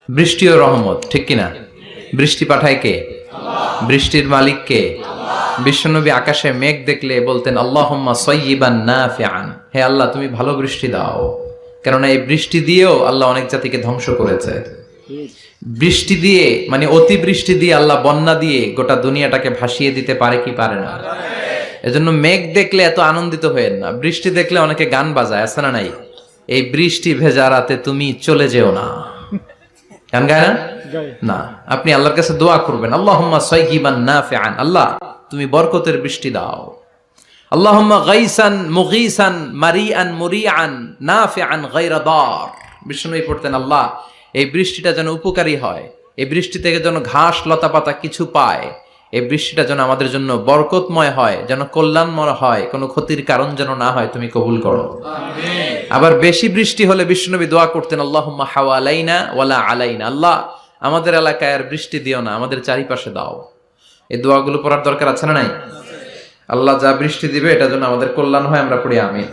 বৃষ্টি ও রহমত, ঠিক কিনা? বৃষ্টি পাঠায় কে? বৃষ্টির মালিক কে? বিশ্বনবী আকাশে মেঘ দেখলে বলতেন আল্লাহুম্মা সাইয়্যিবান নাফিআন, হে আল্লাহ তুমি ভালো বৃষ্টি দাও। কেননা এই বৃষ্টি দিয়েও আল্লাহ অনেক জাতিকে ধ্বংস করেছে। বৃষ্টি দিয়ে মানে অতি বৃষ্টি দিয়ে আল্লাহ বন্যা দিয়ে গোটা দুনিয়াটাকে ভাসিয়ে দিতে পারে কি পারে না? এজন্য মেঘ দেখলে এত আনন্দিত হয়েন না। বৃষ্টি দেখলে অনেকে গান বাজায়, আছে না নাই? এই বৃষ্টি ভেজা রাতে তুমি চলে যেও না, গান গায় না? না, আপনি আল্লাহর কাছে দোয়া করবেন আল্লাহুম্মা সাইয়্যিবান নাফিআন, আল্লাহ তুমি বরকতের বৃষ্টি দাও। আল্লাহুম্মা গাইসান মুগীসান মারিআন মুরিআন নাফিআন গায়রা দার। বিষ্ণুই পড়তেন আল্লাহ এই বৃষ্টিটা যেন উপকারী হয়, এই বৃষ্টি থেকে যেন ঘাস লতা পাতা কিছু পায়, এই বৃষ্টিটা যেন আমাদের জন্য বরকতময় হয়, যেন কল্যাণময় হয়, কোনো ক্ষতির কারণ যেন না হয়, তুমি কবুল করো। আমিন। আবার বেশি বৃষ্টি হলে বিষ্ণুনবী দোয়া করতেন আল্লাহুম্মা হাওয়ালাইনা ওয়ালা আলাইনা, আল্লাহ আমাদের এলাকায় আর বৃষ্টি দিও না, আমাদের চারিপাশে দাও। এই দোয়াগুলো পড়ার দরকার আছে না নাই? আল্লাহ যা বৃষ্টি দিবে এটা যেন আমাদের কল্যাণ হয়, আমরা পড়ি আমিন।